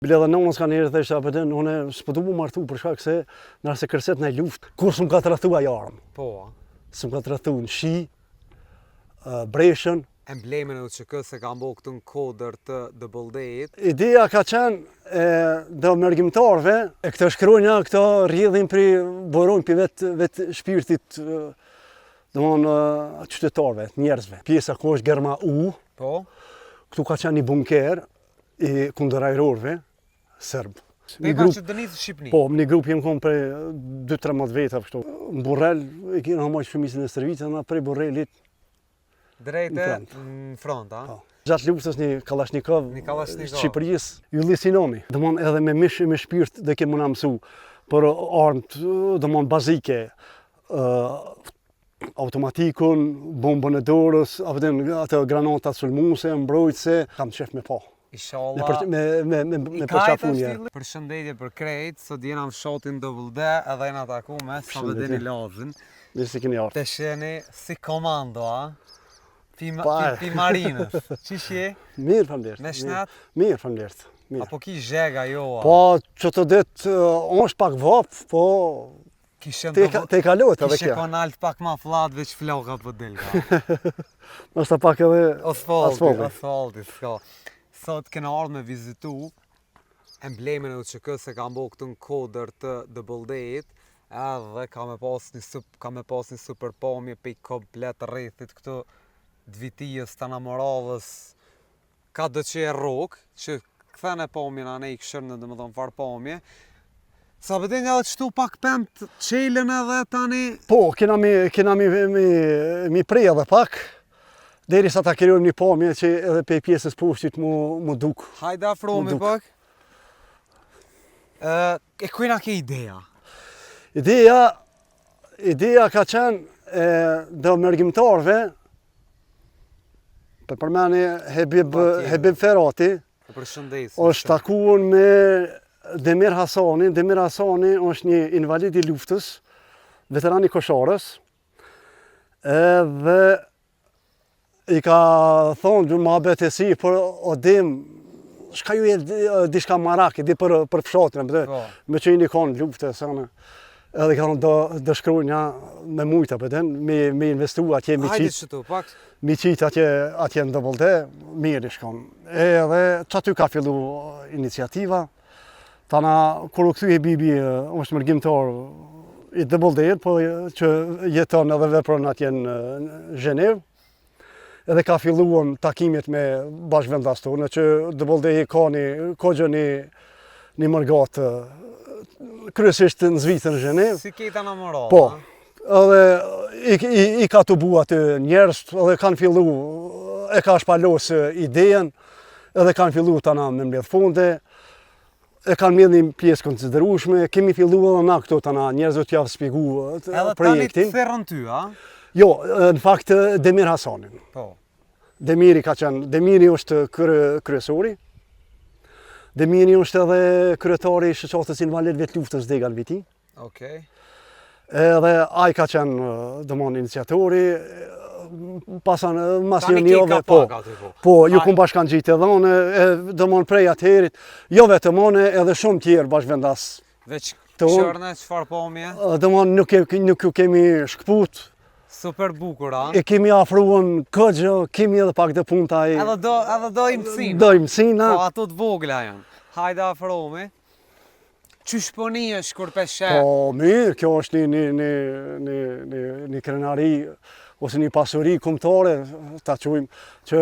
Bile dhe nonës ka njerë dhe ishte apëtën, une s'po du mu martu për shkak se nëse kërset në luft, kur s'm ka të rrethu ajo armë. Po. S'm ka të rrethu në shi, breshën. Emblemin e UÇK se ka mbo këtu në kodër të dëboldejit. Ideja ka qenë dhe mërgjimtarve, e këtë shkronja, këto rrjedhin për borojnë për vetë shpirtit qytetarve, njerëzve. Pjesa ku është Germa U, Po. këtu ka qenë një bunker i kundër ajrorëve, sërbë. Me ka që dënitë Shqipni? Po, një grup jem kom për 2-13 veta pështu. Në Burrel, e kina hamaj shumicën e servitës, na prej Burrelit. Drejte në front, a? Gjatë luftës një Kalashnikov Kalashnikov. Shqipërisë, Ylli Sinoni. Dëmon edhe me mish me shpirt dhe ke muna mësu për armët, dëmon bazike, automatikun, bombën e dorës, atë granatat sulmuse, mbrojtëse, kam qef me pa. Inshallah. Me përqafunje. Përshëndetje për krejt, sot jena në fshatin Dëvullde, edhe jena taku me Sabedini Lazën. Mirë si keni ardhur. Të sheni si komando, a? Pi marinës. Qish je? Mirë, faleminderit. Me shnet? Mirë, faleminderit. Apo ki zhega jo, a? Po, që të ditë, është pak vap, po... Te kalot edhe kjo. Kishe konalt pak ma flat, veç floka po delga. Nështë pak edhe... Asfalti, s'ka. Sot kena ardhë me vizitu emblemin e UÇK se ka mbo këtu në kodër të dëboldejit, edhe ka me pas një super pamje pe komplet rrethit këtu dvitijës të namoradhës, ka do që e rok, që këthene pamjen anë i këshërnë dhe më thonë farë pamje. Sa pëtën edhe qëtu pak pëmt qelën edhe tani... Po, kena mi prej edhe pak, deri sa ta krijojmë një pamje që edhe pe pjesës poshtit mu duk. Hajde afromi pak. E kujna ke ideja? Ideja ka qenë dhe mërgjimtarve, për përmeni Hebib Ferati, është takuën me Demir Hasani. Demir Hasani është një invalid i luftës, veteran i Kosharës, dhe i ka thonë dy muhabet e si, për odim, shka ju e dishka maraki, di për fshatin, me që i një konë luftë, edhe ka thonë do shkrujnja me mujta, me investu atje mi qitë atje në Dëboldë, mirë i shkonë. Edhe që aty ka fillu iniciativa, tana kur u kthy Hebibi është mërgjimtar i Dëboldëjit, po që jeton edhe vepron atje në Zhenevë, edhe ka filluar takimet me bashkëvendastorë, që Dëboldëji ka një mërgat kryesisht në zvitën në Zhenevë. Si keta në moral, po, edhe i ka të bu aty njerëz, edhe kanë fillu, e ka shpalos idejen, edhe kanë fillu tana me mbledh fonde, e kanë mbledh një pjesë konsiderueshme, kemi fillu edhe na këto tana njerëzve t'ja shpjegu projektin. Edhe tani të therrën ty, a? Jo, në fakt Demir Hasanin. Po. Demiri ka qenë, Demiri është kryesori, Demiri është edhe kryetari i shoqatës invalid vetë luftës Dega në viti. Okej. Edhe ai ka qenë domon iniciatori, pasan mas një njove, po, ju kum bashkangjitë edhe unë, domon prej atëherit, jo vetëm unë, edhe shumë tjerë bashkëvendas. Veç këshërne, çfarë pamje? Domon nuk ju kemi shkput. Super bukur, a? E kemi afruan këgjë, kemi edhe pak të punta i... Edhe do i mësina. Do i mësina. Po, ato të vogla janë. Hajde afromi. Qysh po një është kur peshe? Po, mirë, kjo është një krenari, ose një pasuri kombëtare, ta quajmë, që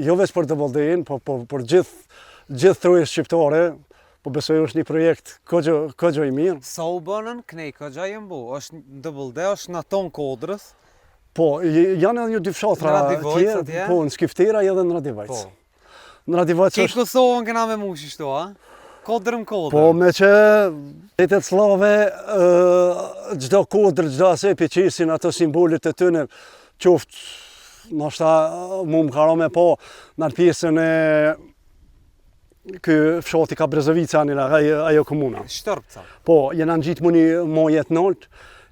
jo veç për Dëboldëjin, po për gjithë trojës shqiptare, po besoj është një projekt këgjë i mirë. Sa u bënën, knej këgjë i mbu, është Dëboldë, është në tonë kodrës. Po, janë edhe një dy fshatra tjerë, po, në Skiftera edhe në Radivajc. Në Radivajc është... Ke Kosovën këna me mush ishtu, a? Kodrëm kodrë. Po, me që Shtetet Slave, gjdo kodrë, gjdo ase pëqisin ato simbolit të tëne, qoftë, nështë mu më karo me po, në pjesën e kë fshati ka Brezovica ajo komuna. Shtërpca. Po, jena në gjitë mu një mojet nëllë,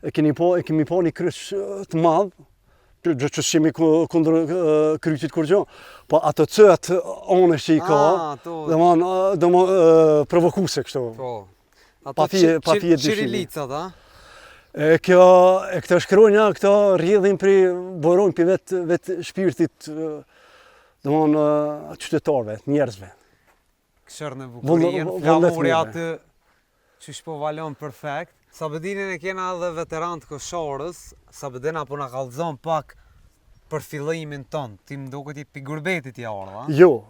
e kemi po një kryq të madhë, gjë që shimi kundër kryqit kur gjë, po ato cëhat onësh që i ka, provokuse kështu. Po. Pa fije dyshimi. Qirilicat, a? Këto shkronja, këto rrjedhin për borojnë për vetë shpirtit, qytetarëve, njerëzve. Këshër në bukurien, flamuri atë që shpo valon perfekt. Sabedinin e kena edhe veteran të Koshorës, Sabedin apo na kallëzon pak për fillimin ton, ti më duket i pi Gurbetit i ardha? Jo,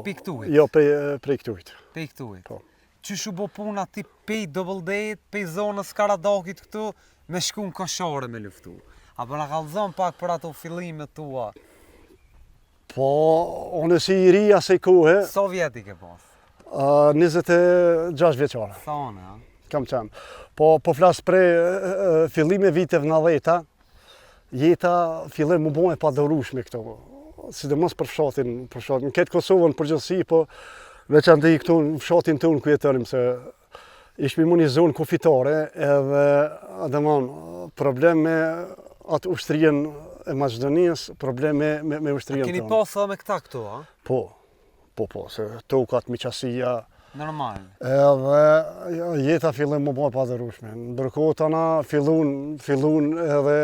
pi Ktuit? Jo, prej Ktuit. Pej Ktuit. Po. Që shu bo puna ti pej Doubledayit, pej zonës Karadakit këtu, me shku në Koshore me luftu. Apo na kallëzon pak për ato fillimet tua? Po, unë si i ri asaj kohe. Sa vjeti ke pas? 26 vjeçare. Sa one, a? Kam qenë. Po flasë prej fillime viteve 90-ta, jeta fillim më bojë pa dërushme këto. Sidomos për fshatin. Në këtë Kosovën përgjithësi, po veçanërisht këtu në fshatin tonë ku jetonim, se ishmi mu një zonë kufitare, edhe problem me atë ushtrien e Maqedonisë, problem me ushtrien tonë. Keni pasë me këta këtu, a? Po, se tokat, miqasia. Normal. Edhe jeta fillim më bërë pa dërushme. Ndërkohë tana fillun edhe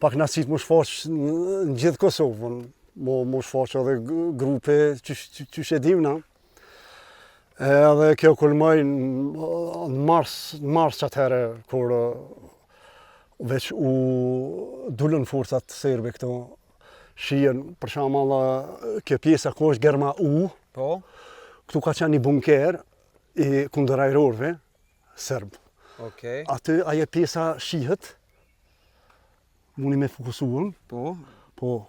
pak nasit më shfaq në gjithë Kosovën. Më shfaq edhe grupe që shedim na. Edhe kjo kulmoj në mars që atëherë, kur veç u dullën forcat serbe këto shien, për shembull kjo pjesa ku është Germa U. Po. Këtu ka qenë një bunker i kundër ajrorëve serb. Okej. Aty ajo pjesa shihet, mundi me fokusuën. Po,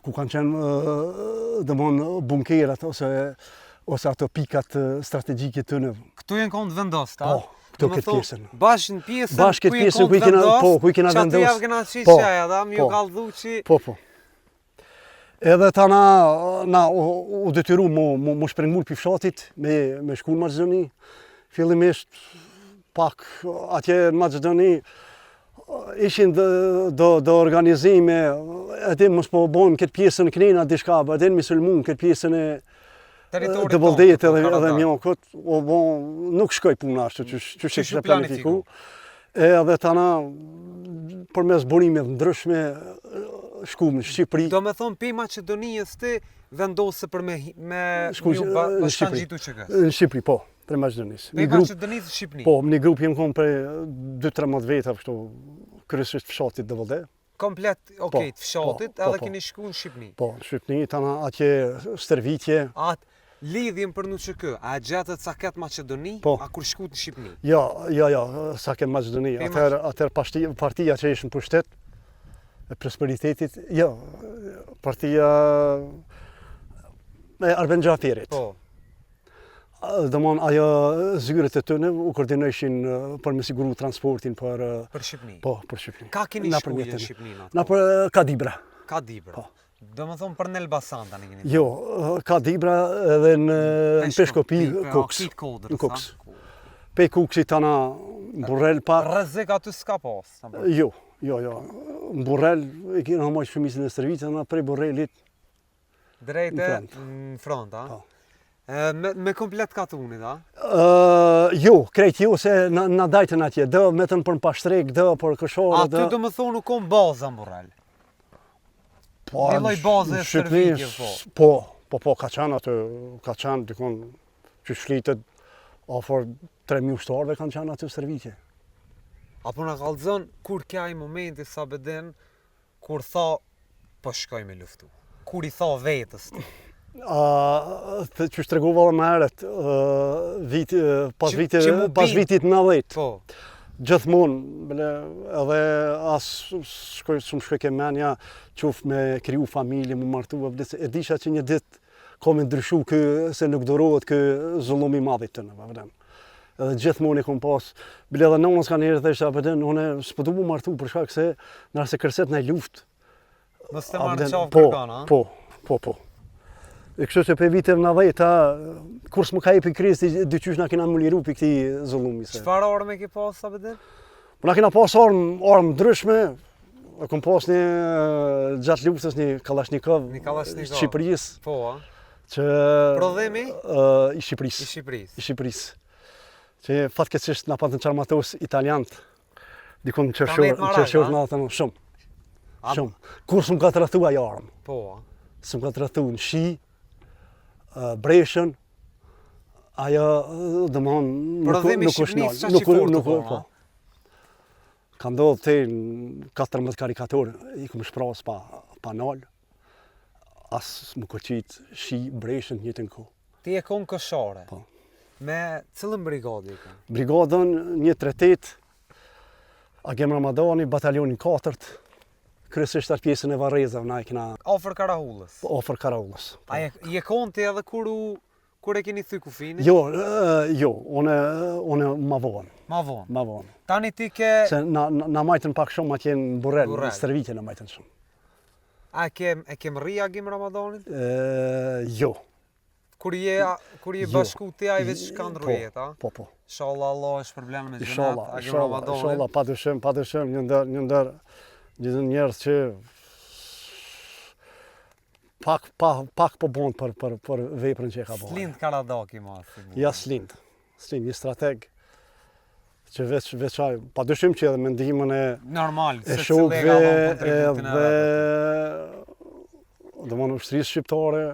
ku kanë qenë bunkerat ose ato pikat strategjike të në. Këtu jenë konë vendos, ta? Po, këtu këtë pjesën. Bashkë në pjesën ku i vendos, ku i kena vendos. Që aty javë kena qishaja, da, mi ju kallëdhu që... Po. Edhe ta na u detyru mu shprengmur për fshatit me shku në Maqedoni. Fillimisht pak atje në Maqedoni ishin do organizime, edhe mos po bojmë këtë pjesën knena diçka, edhe mi sulmun këtë pjesën e Doubledayit edhe mjokët, nuk shkoj puna ashtu që shkë planifiku. Edhe tana përmes burimeve ndryshme shku në Shqipëri. Do me thonë pi Maqedonisë ti vendose për me bashkan gjitu që kësë? Në Shqipëri, po, për Maqedonisë. Pi Maqedonisë në Shqipëri? Po, një grup jem konë për 2-13 veta, kryesisht fshatit Doubledej. Komplet, okej, të fshatit, edhe keni shku në Shqipëri? Po, në Shqipëri, tana atje stërvitje. Atë lidhjen për në që kë, a gjetët sa ketë Maqedoni, a kur shkut në Shqipëni? Jo, sa ketë Maqedoni. Atër partia që ishë në pushtet, e prosperitetit, jo, partia e Arben Xhaferit. Po. Dëmon, ajo zyret e tëne u koordinojshin për me siguru transportin për Shqipëni? Po, për Shqipëni. Ka keni shkuje në Shqipëni? Na për Kadibra. Kadibra. Do më thonë për në Elbasan të në keni? Jo, Kadibra edhe në Peshkopi, Koks. Në Koks. Pe Koksit tana Burrel pa... Rrezik aty s'ka pas? Jo. Burrel, e kena hëmoj shumisin e servitës, na prej Burrelit... Drejte në front, a? Po. Me komplet katunit, a? Jo, krejt jo, se na dajten atje, dë metën për në Pashtrek, dë për Këshore, dë... Aty do më thonë u kom baza në Burrel? Një loj bazë e servitje, po? Po, ka qenë dikon që shlitet afor 3.000 ushtarëve kanë qenë aty servitje. Apo në kallëzën, kur kja i momenti Sabedin, kur tha, po shkoj me luftu? Kur i tha vetës ti? Që shtregova dhe më herët, pas vitit 90. Po. Gjithmonë, edhe shkoj ke menja, quf me kriju familje, mu martu, e disha që një dit ka me ndryshu se nuk dorohet kë zullumi madhit të në. Edhe gjithmonë e kom pas, bile edhe nonës ka njerë dhe ishte apëtën, une s'pëdu mu martu për shkak se nërse kërset në luft. Mës të marrë qafë kërkan, a? Po. E kështu që për viteve 90, kur s'më ka i për kriz, dyqysh na kena më liru për këti zullumi. Çfarë armë ke pas, Sabedin? Na kena pas armë ndryshme, kom pas një gjatë luftës një Kalashnikov Shqipërisë. Po, Që prodhimi i Shqipërisë. I Shqipërisë. Që fatkeqësisht na patën çarmatos italianët. Dikon qershor natën shumë. Shumë. Kur s'm ka tradhtu ajo armë. Po. S'm ka tradhtu në shi, breshën. Ajo domthon nuk po. Ka ndodhur te 14 karikator i kum shpras pa nal. As më koqit shi breshën njëtën kohë. Ti e kon koshare. Po. Me cilën brigadë i ka? Brigadën 138, Agem Ramadani, batalionin 4, kryesisht atë pjesën e Varrezave, na e kena Afër Karahullës. Afër Karahullës. A je kon ti edhe kur e keni thy kufinin? Jo, unë ma vonë. Ma vonë. Ma vonë. Tani ti ke... Se na majtën pak shumë atje në Burrell, në Stërvitje na majtën shumë. A e kem rri Agim Ramadanin? Jo. Kur je bashku ti ai veç shkan rrujet, a? Po. Inshallah Allah është problem me xhenat Agim Ramadanin. Inshallah, padyshim, një ndër njerëz që pak po bën për veprën që e ka bërë. Slind Karadaki ma. Ja slind, një strateg që veç ai, padyshim që edhe me ndihmën e normal, e shokëve edhe domthonë ushtrisë shqiptare.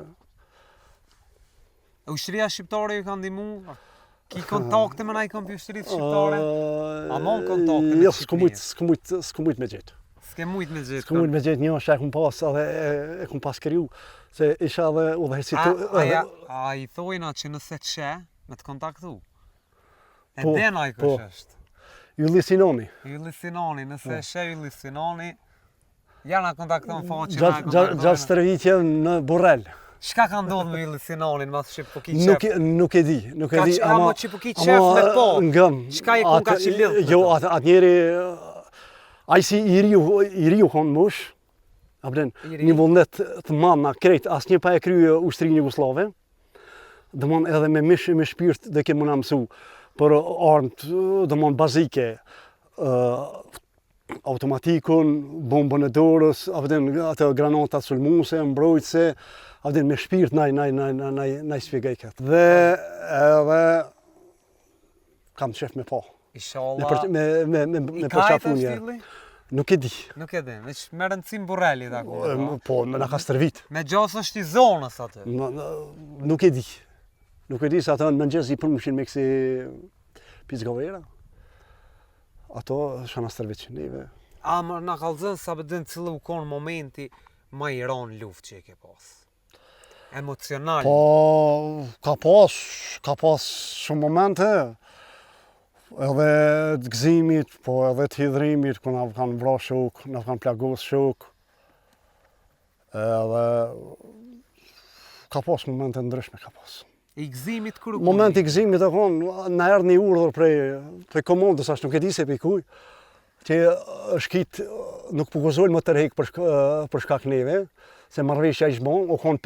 Ushtria shqiptare ju ka ndihmu? Ki kontakte me nai kompjuterisë shqiptare? A mon kontakte me? Jo, s'ku mujt me gjetë. S'ke mujt me gjetë. S'ku mujt me gjetë, një është e kum pas edhe e kum pas kriju se isha edhe udhëheqësi. A i thojna që nëse të she, me të kontaktu? E den ai kush është? Ylli Sinoni. Ylli Sinoni, nëse she Ylli Sinoni, ja na kontakton faqe na kontakton. Gjatë stërvitje në Burrell. Çka ka ndodhur me Ylli Sinonin, mas ship po ki qef? Nuk e di, ama që po ki qef me po. Çka i kon ka që lidh? Jo, atë njeri ai si i riu kon mush. Një vullnet të madh na krejt, asnjë pa e krye ushtrinë jugoslave. Domthon edhe me mish me shpirt do kemi na mësu për armë domthon bazike, automatikun, bombën e dorës, atë granata sulmuese, mbrojtëse, me shpirt na shpjegoj këtë. Dhe edhe kam qef me pa. Inshallah. Me përqafun. Nuk e di. Nuk e di, veç me rëndësim Burrellit akoma. Po, me na ka stërvit. Me gjas është i zonës aty. Nuk e di. Nuk e di se ato në mëngjes i përmëshin me kësi pizgovera. Ato shana stërvit që neve. A më na kallëzën sa bëdën cilë u konë momenti ma i ranë luft që e ke pas? Emocional. Po, ka pas shumë momente. Edhe të gëzimit, po edhe të hidhrimit, ku na kanë vra shok, na kanë plagos shok. Edhe ka pas momente ndryshme ka pas. I gëzimit kur u momenti i gëzimit e konë, na erdhi një urdhër prej komandës, as nuk e di se prej kuj, që shkit nuk po gëzojnë më tërheq për shkak neve, se marrëveshja ishte bon, u konë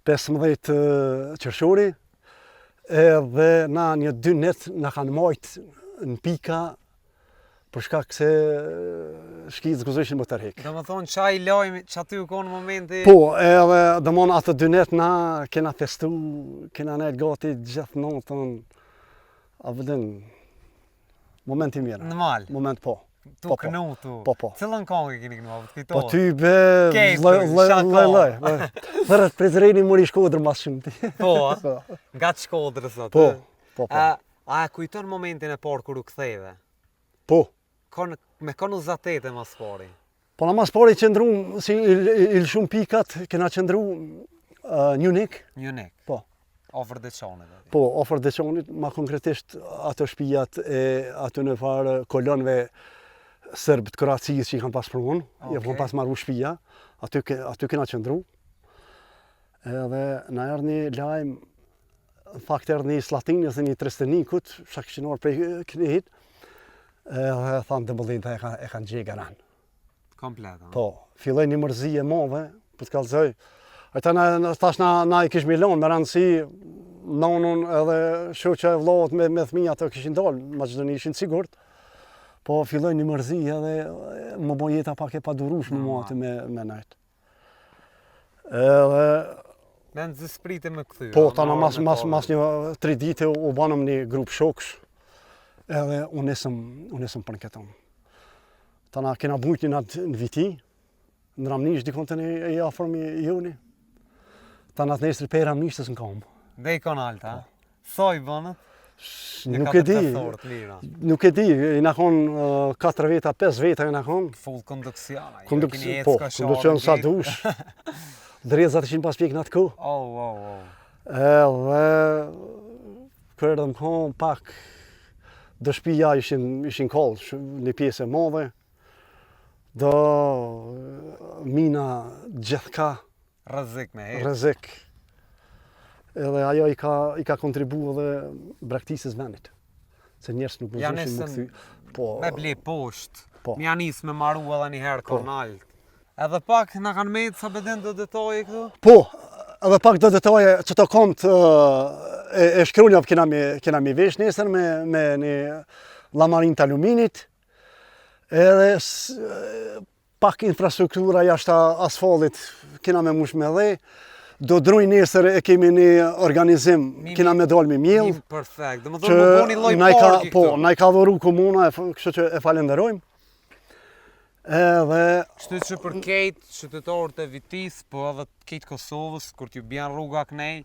15 qershori, edhe na një 2 net na kanë majt në pika për shkak se shkit zguzojshin më tërheq. Do më thonë qaj lajmi që aty u konë momenti... Po, edhe do më atë 2 net na kena festu, kena nejt gati gjithë natën, a vëdin, moment i mirë. Në malë? Moment po. Tu kënu tu? Po. Cëllën kongë keni kënu, a vëtë Po ty be, laj. Vërët prezreni mori Shkodrë mas shumë ti. Po, nga të Shkodrës atë? Po. A kujton momentin e parë kur u ktheve? Po. Me konë uzatete mas pari? Po na mas pari qëndru, si il shumë pikat, kena qëndru Njunik. Njunik? Po. Ofër Deçanit? Po, ofër Deçanit, ma konkretisht ato shtëpijat e aty në farë kolonëve Sërbë të Kroacisë që i kanë pas përmonë, i kanë pas marru shtëpia, aty kena qëndru. Edhe na erdhi një lajm, në fakt erdhi një Slatinës dhe një Trestenikut, shka kishin orë prej Knehit, edhe thanë të bëllinta e kanë gjega ranë. Komplet, Po, filloj një mërzi e madhe, për të kallëzoj. Ata tash na i kish me lanë, me rëndësi, nanun edhe shoqja e vllavët me fëmijë ato kishin dalë, Maqedoni ishin sigurt. Po filloj një mërzi edhe më bo jeta pak e padurueshme mua aty me najt. Edhe Me nëzisprite me këthy. po tana mas një 3 dite u banëm një grup shoksh. Edhe unë nisëm për në këtëm. Tana kena bujt një natë në viti, në Ramnish dikon të një afërmi joni. Tana të nesër për Ramnishtës në kam. Dhe i kon alta, sa i bënët? Nuk e di, nuk e di, i na konë 4 veta, 5 veta i na konë. Full konduksion. Po, konduksion sa dush. Drezat ishin pas pjek në atë kohë. Edhe kërë më konë pak, do shtëpia ishin kallë, një pjesë e madhe. Do mina gjithka. Rrezik me hetë. Rrezik. Edhe ajo i ka kontribu edhe braktisës vendit. Se njerës nuk më zëshin më këthy. Me ble poshtë. Po. Mja nisë me maru edhe një herë konalt. Edhe pak në kanë metë sa beden do detaje këtu? Po, edhe pak do detaje që të kontë e shkrunjave kena mi vesh nesër me një lamarin të aluminit. Edhe pak infrastruktura jashtë asfaltit kena me mush me dhe. Do druj nesër e kemi një organizim, kena me dalë me mjellë. Perfekt, dhe më dhërë më boni loj parki këtu. Po, na i ka dhuru komuna, kështu që e falenderojmë. Edhe... Shtu që për kejtë qytetarët e Vitis, po edhe kejtë Kosovës, kur t'ju bjen rruga kënej,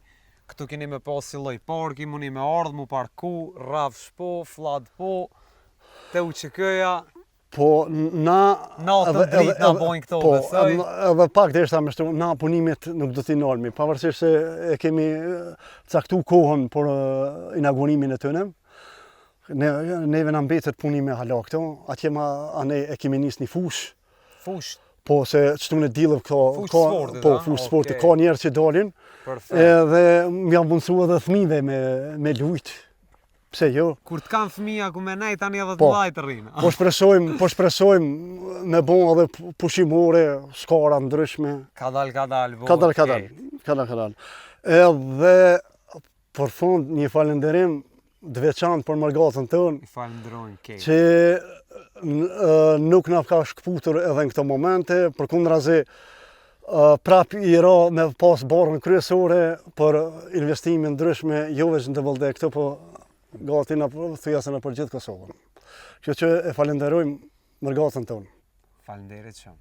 këtu keni me pasi loj parki, muni me ardhë, mu parku, rafsh po, flad po, te u që këja. Po, natën dritë na bojnë këto, besoj. Po, edhe pak dhe ishta me shtu, na punimet nuk do t'i nalmi, pavarësisht se e kemi caktu kohën për inaugurimin e tëne. Neve na mbetet punime hala këto, atje ne e kemi nis një fush. Fush? Po, se qëtu në dilëv fush sportit, ka njerë që dalin. Perfekt. Edhe m'jam mundësu edhe thmive me lujt. Pse jo? Kur t'kan fëmija ku me nej, tani edhe të vajtë rrinë. Po shpresojmë me bon edhe pushimore, skara ndryshme. Kadal. Edhe për fund një falenderim dveçant për mërgatën tënë. I falenderojnë kejtë. Që nuk na ka shkputur edhe në këto momente, përkundrazi prap i ra me pas barën kryesore për investimin ndryshme, jo vetëm në Vëllëdek këto, po gati në thujasën e për gjithë Kosovën. Kjo që e falenderojmë mërgatën tonë. Falenderit shumë.